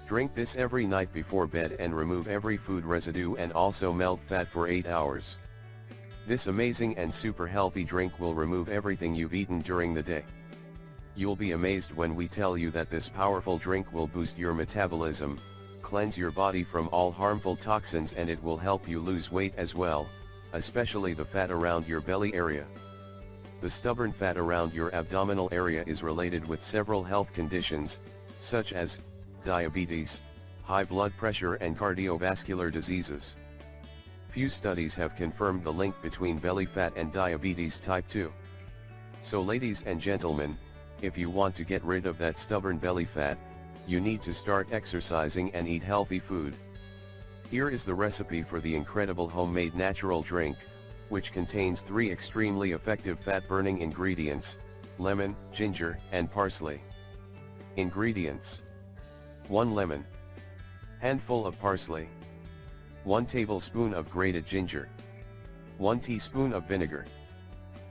Drink this every night before bed and remove every food residue and also melt fat for 8 hours. This amazing and super healthy drink will remove everything you've eaten during the day. You'll be amazed when we tell you that this powerful drink will boost your metabolism, cleanse your body from all harmful toxins, and it will help you lose weight as well, especially the fat around your belly area. The stubborn fat around your abdominal area is related with several health conditions, such as diabetes, high blood pressure and cardiovascular diseases. Few studies have confirmed the link between belly fat and diabetes type 2. So ladies and gentlemen, if you want to get rid of that stubborn belly fat, you need to start exercising and eat healthy food. Here is the recipe for the incredible homemade natural drink, which contains 3 extremely effective fat-burning ingredients: lemon, ginger, and parsley. Ingredients: 1 lemon, handful of parsley, 1 tablespoon of grated ginger, 1 teaspoon of vinegar,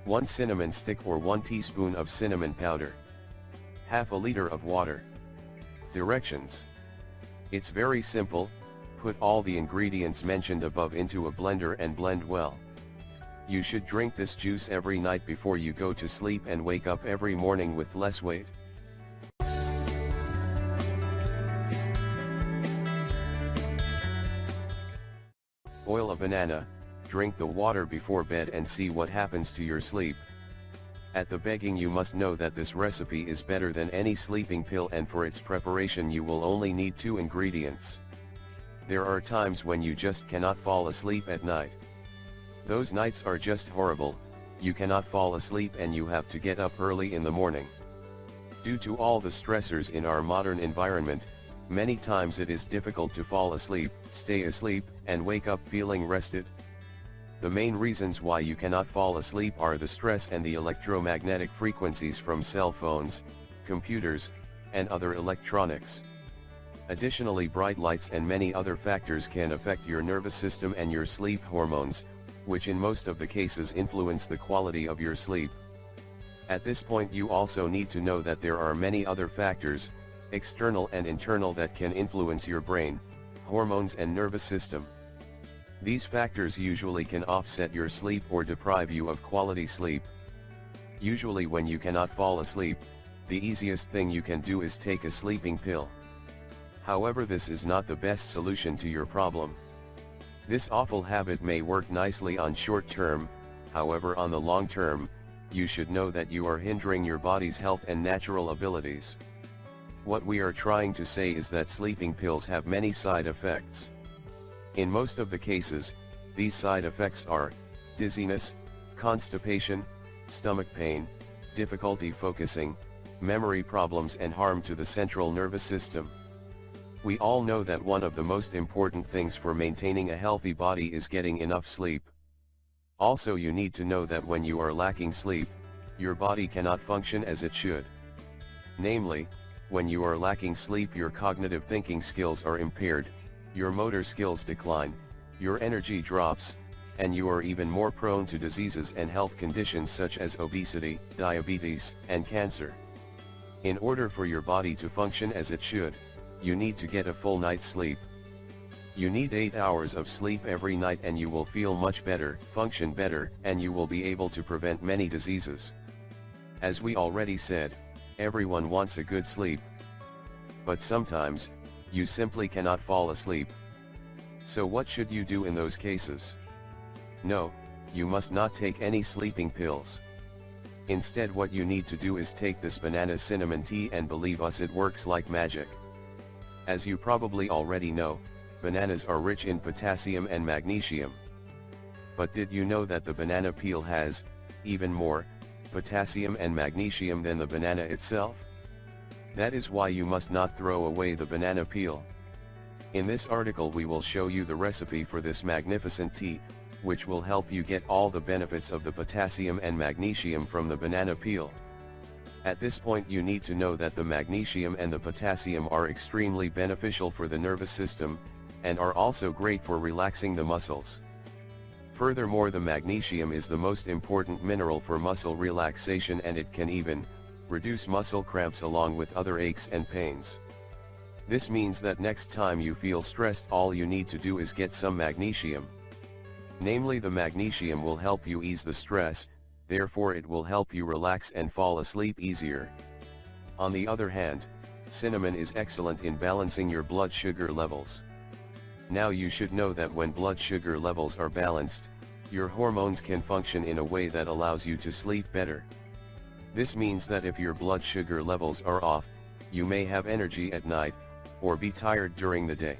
1 cinnamon stick or 1 teaspoon of cinnamon powder, half a liter of water. Directions: it's very simple. Put all the ingredients mentioned above into a blender and blend well. You should drink this juice every night before you go to sleep and wake up every morning with less weight. Boil a banana, drink the water before bed and see what happens to your sleep. At the beginning you must know that this recipe is better than any sleeping pill, and for its preparation you will only need 2 ingredients. There are times when you just cannot fall asleep at night. Those nights are just horrible. You cannot fall asleep and you have to get up early in the morning. Due to all the stressors in our modern environment, many times it is difficult to fall asleep, stay asleep, and wake up feeling rested. The main reasons why you cannot fall asleep are the stress and the electromagnetic frequencies from cell phones, computers, and other electronics. Additionally, bright lights and many other factors can affect your nervous system and your sleep hormones, which in most of the cases influence the quality of your sleep. At this point you also need to know that there are many other factors, external and internal, that can influence your brain, hormones and nervous system. These factors usually can offset your sleep or deprive you of quality sleep. Usually when you cannot fall asleep, the easiest thing you can do is take a sleeping pill. However, this is not the best solution to your problem. This awful habit may work nicely on short term, however on the long term, you should know that you are hindering your body's health and natural abilities. What we are trying to say is that sleeping pills have many side effects. In most of the cases, these side effects are dizziness, constipation, stomach pain, difficulty focusing, memory problems, and harm to the central nervous system. We all know that one of the most important things for maintaining a healthy body is getting enough sleep. Also, you need to know that when you are lacking sleep, your body cannot function as it should. Namely, when you are lacking sleep, your cognitive thinking skills are impaired, your motor skills decline, your energy drops, and you are even more prone to diseases and health conditions such as obesity, diabetes, and cancer. In order for your body to function as it should, you need to get a full night's sleep. You need 8 hours of sleep every night and you will feel much better, function better, and you will be able to prevent many diseases. As we already said, everyone wants a good sleep. But sometimes, you simply cannot fall asleep. So what should you do in those cases? No, you must not take any sleeping pills. Instead, what you need to do is take this banana cinnamon tea, and believe us, it works like magic. As you probably already know, bananas are rich in potassium and magnesium. But did you know that the banana peel has, even more, potassium and magnesium than the banana itself? That is why you must not throw away the banana peel. In this article we will show you the recipe for this magnificent tea, which will help you get all the benefits of the potassium and magnesium from the banana peel. At this point you need to know that the magnesium and the potassium are extremely beneficial for the nervous system, and are also great for relaxing the muscles. Furthermore, the magnesium is the most important mineral for muscle relaxation, and it can even reduce muscle cramps along with other aches and pains. This means that next time you feel stressed, all you need to do is get some magnesium. Namely, the magnesium will help you ease the stress, therefore it will help you relax and fall asleep easier. On the other hand, cinnamon is excellent in balancing your blood sugar levels. Now you should know that when blood sugar levels are balanced, your hormones can function in a way that allows you to sleep better. This means that if your blood sugar levels are off, you may have energy at night, or be tired during the day.